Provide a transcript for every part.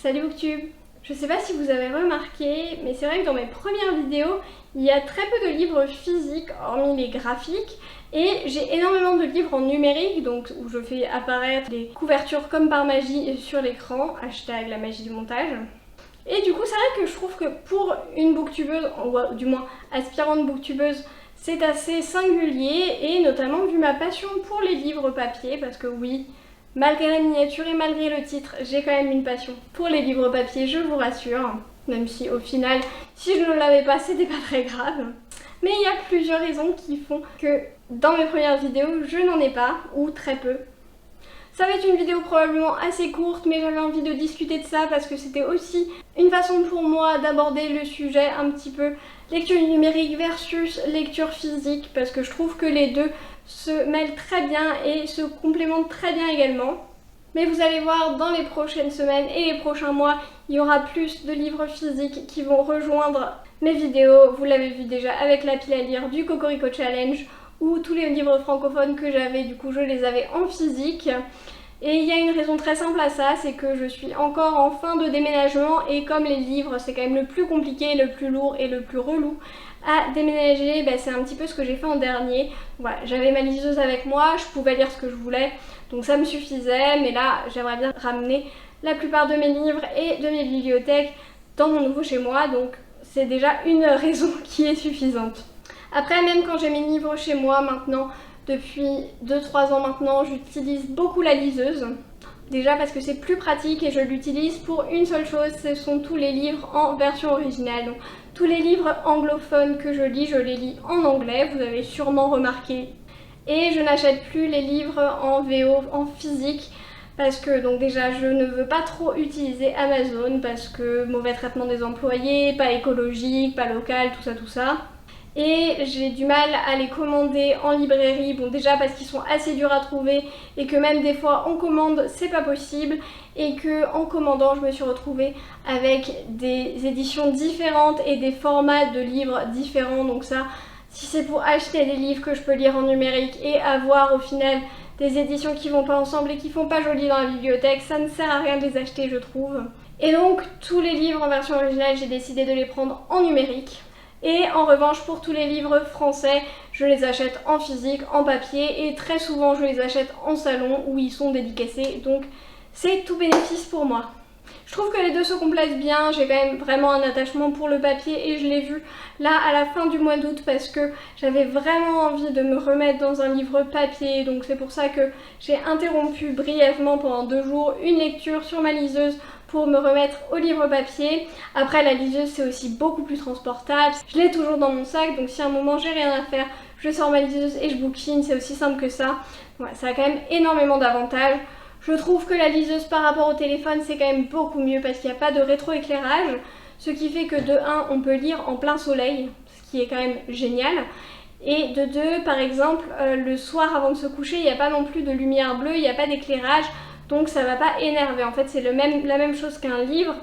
Salut Booktube! Je sais pas si vous avez remarqué, mais c'est vrai que dans mes premières vidéos, il y a très peu de livres physiques, hormis les graphiques, et j'ai énormément de livres en numérique, donc où je fais apparaître des couvertures comme par magie sur l'écran, hashtag la magie du montage. Et du coup, c'est vrai que je trouve que pour une booktubeuse, ou du moins aspirante booktubeuse, c'est assez singulier, et notamment vu ma passion pour les livres papier, parce que oui, malgré la miniature et malgré le titre, j'ai quand même une passion pour les livres papier, je vous rassure. Même si au final, si je ne l'avais pas, c'était pas très grave. Mais il y a plusieurs raisons qui font que dans mes premières vidéos, je n'en ai pas, ou très peu. Ça va être une vidéo probablement assez courte, mais j'avais envie de discuter de ça parce que c'était aussi une façon pour moi d'aborder le sujet un petit peu lecture numérique versus lecture physique, parce que je trouve que les deux se mêlent très bien et se complémentent très bien également. Mais vous allez voir, dans les prochaines semaines et les prochains mois, il y aura plus de livres physiques qui vont rejoindre mes vidéos. Vous l'avez vu déjà avec la pile à lire du Cocorico Challenge, ou tous les livres francophones que j'avais, du coup je les avais en physique. Et il y a une raison très simple à ça, c'est que je suis encore en fin de déménagement et comme les livres c'est quand même le plus compliqué, le plus lourd et le plus relou à déménager, c'est un petit peu ce que j'ai fait en dernier. Voilà, j'avais ma liseuse avec moi, je pouvais lire ce que je voulais, donc ça me suffisait, mais là j'aimerais bien ramener la plupart de mes livres et de mes bibliothèques dans mon nouveau chez moi, donc c'est déjà une raison qui est suffisante. Après, même quand j'ai mes livres chez moi maintenant, depuis 2-3 ans maintenant, j'utilise beaucoup la liseuse. Déjà parce que c'est plus pratique et je l'utilise pour une seule chose, ce sont tous les livres en version originale. Donc, tous les livres anglophones que je les lis en anglais, vous avez sûrement remarqué. Et je n'achète plus les livres en VO, en physique, parce que donc déjà je ne veux pas trop utiliser Amazon, parce que mauvais traitement des employés, pas écologique, pas local, tout ça. Et j'ai du mal à les commander en librairie, bon déjà parce qu'ils sont assez durs à trouver et que même des fois en commande c'est pas possible et que en commandant je me suis retrouvée avec des éditions différentes et des formats de livres différents, donc ça si c'est pour acheter des livres que je peux lire en numérique et avoir au final des éditions qui vont pas ensemble et qui font pas joli dans la bibliothèque, ça ne sert à rien de les acheter je trouve. Et donc tous les livres en version originale j'ai décidé de les prendre en numérique. Et en revanche, pour tous les livres français, je les achète en physique, en papier, et très souvent je les achète en salon où ils sont dédicacés, donc c'est tout bénéfice pour moi. Je trouve que les deux se complètent bien, j'ai quand même vraiment un attachement pour le papier et je l'ai vu là à la fin du mois d'août parce que j'avais vraiment envie de me remettre dans un livre papier, donc c'est pour ça que j'ai interrompu brièvement pendant 2 jours une lecture sur ma liseuse pour me remettre au livre papier. Après la liseuse c'est aussi beaucoup plus transportable, je l'ai toujours dans mon sac, donc si à un moment j'ai rien à faire, je sors ma liseuse et je bookine, c'est aussi simple que ça. Ouais, ça a quand même énormément d'avantages. Je trouve que la liseuse par rapport au téléphone c'est quand même beaucoup mieux parce qu'il n'y a pas de rétroéclairage, ce qui fait que de 1 on peut lire en plein soleil, ce qui est quand même génial. Et de 2 par exemple le soir avant de se coucher il n'y a pas non plus de lumière bleue, il n'y a pas d'éclairage, donc ça va pas énerver. En fait c'est la même chose qu'un livre,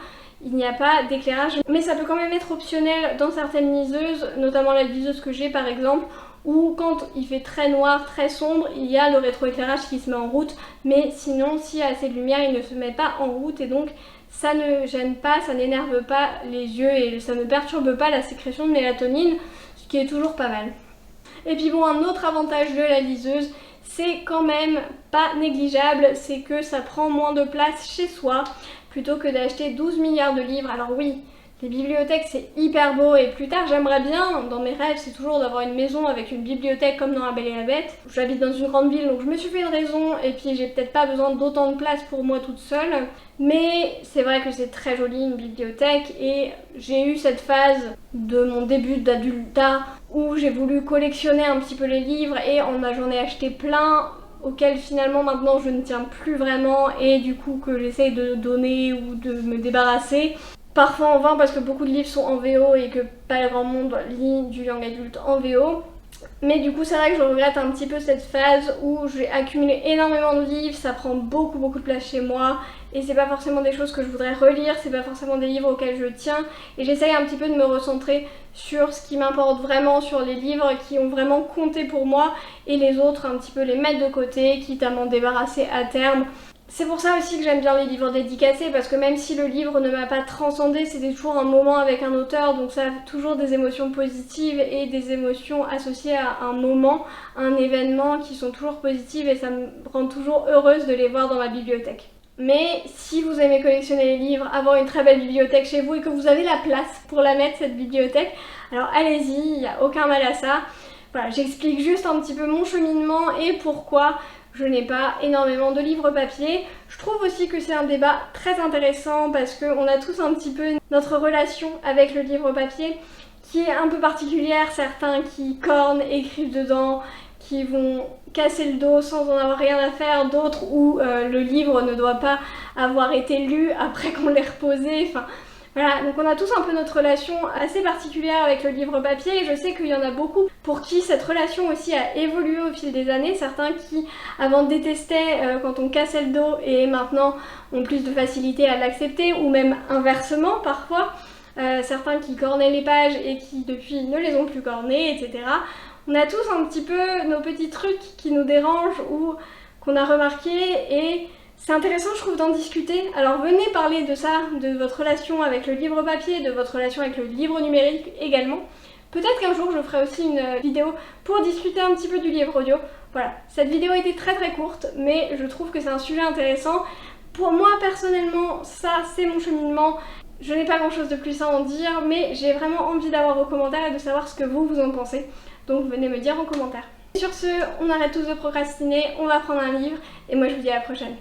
il n'y a pas d'éclairage, mais ça peut quand même être optionnel dans certaines liseuses, notamment la liseuse que j'ai par exemple, où quand il fait très noir, très sombre, il y a le rétroéclairage qui se met en route, mais sinon s'il y a assez de lumière il ne se met pas en route et donc ça ne gêne pas, ça n'énerve pas les yeux et ça ne perturbe pas la sécrétion de mélatonine, ce qui est toujours pas mal. Et puis bon, un autre avantage de la liseuse, c'est quand même pas négligeable, c'est que ça prend moins de place chez soi plutôt que d'acheter 12 milliards de livres. Alors oui, les bibliothèques c'est hyper beau et plus tard j'aimerais bien, dans mes rêves c'est toujours d'avoir une maison avec une bibliothèque comme dans La Belle et la Bête. J'habite dans une grande ville donc je me suis fait une raison et puis j'ai peut-être pas besoin d'autant de place pour moi toute seule. Mais c'est vrai que c'est très joli une bibliothèque et j'ai eu cette phase de mon début d'adultat où j'ai voulu collectionner un petit peu les livres et j'en ai acheté plein auxquels finalement maintenant je ne tiens plus vraiment et du coup que j'essaye de donner ou de me débarrasser. Parfois en vain parce que beaucoup de livres sont en VO et que pas grand monde lit du young adulte en VO. Mais du coup c'est vrai que je regrette un petit peu cette phase où j'ai accumulé énormément de livres, ça prend beaucoup de place chez moi et c'est pas forcément des choses que je voudrais relire, c'est pas forcément des livres auxquels je tiens et j'essaye un petit peu de me recentrer sur ce qui m'importe vraiment, sur les livres qui ont vraiment compté pour moi et les autres un petit peu les mettre de côté, quitte à m'en débarrasser à terme. C'est pour ça aussi que j'aime bien les livres dédicacés, parce que même si le livre ne m'a pas transcendé, c'était toujours un moment avec un auteur, donc ça a toujours des émotions positives et des émotions associées à un moment, un événement qui sont toujours positives et ça me rend toujours heureuse de les voir dans ma bibliothèque. Mais si vous aimez collectionner les livres, avoir une très belle bibliothèque chez vous et que vous avez la place pour la mettre cette bibliothèque, alors allez-y, il n'y a aucun mal à ça. Voilà, j'explique juste un petit peu mon cheminement et pourquoi je n'ai pas énormément de livres papier. Je trouve aussi que c'est un débat très intéressant parce qu'on a tous un petit peu notre relation avec le livre papier qui est un peu particulière. Certains qui cornent, écrivent dedans, qui vont casser le dos sans en avoir rien à faire, d'autres où le livre ne doit pas avoir été lu après qu'on l'ait reposé. Enfin, voilà, donc on a tous un peu notre relation assez particulière avec le livre papier et je sais qu'il y en a beaucoup pour qui cette relation aussi a évolué au fil des années. Certains qui avant détestaient quand on cassait le dos et maintenant ont plus de facilité à l'accepter ou même inversement parfois. Certains qui cornaient les pages et qui depuis ne les ont plus cornées, etc. On a tous un petit peu nos petits trucs qui nous dérangent ou qu'on a remarqué et c'est intéressant, je trouve, d'en discuter. Alors venez parler de ça, de votre relation avec le livre papier, de votre relation avec le livre numérique également. Peut-être qu'un jour je ferai aussi une vidéo pour discuter un petit peu du livre audio. Voilà, cette vidéo a été très très courte, mais je trouve que c'est un sujet intéressant. Pour moi personnellement, ça c'est mon cheminement. Je n'ai pas grand chose de plus à en dire, mais j'ai vraiment envie d'avoir vos commentaires et de savoir ce que vous en pensez. Donc venez me dire en commentaire. Sur ce, on arrête tous de procrastiner, on va prendre un livre et moi je vous dis à la prochaine.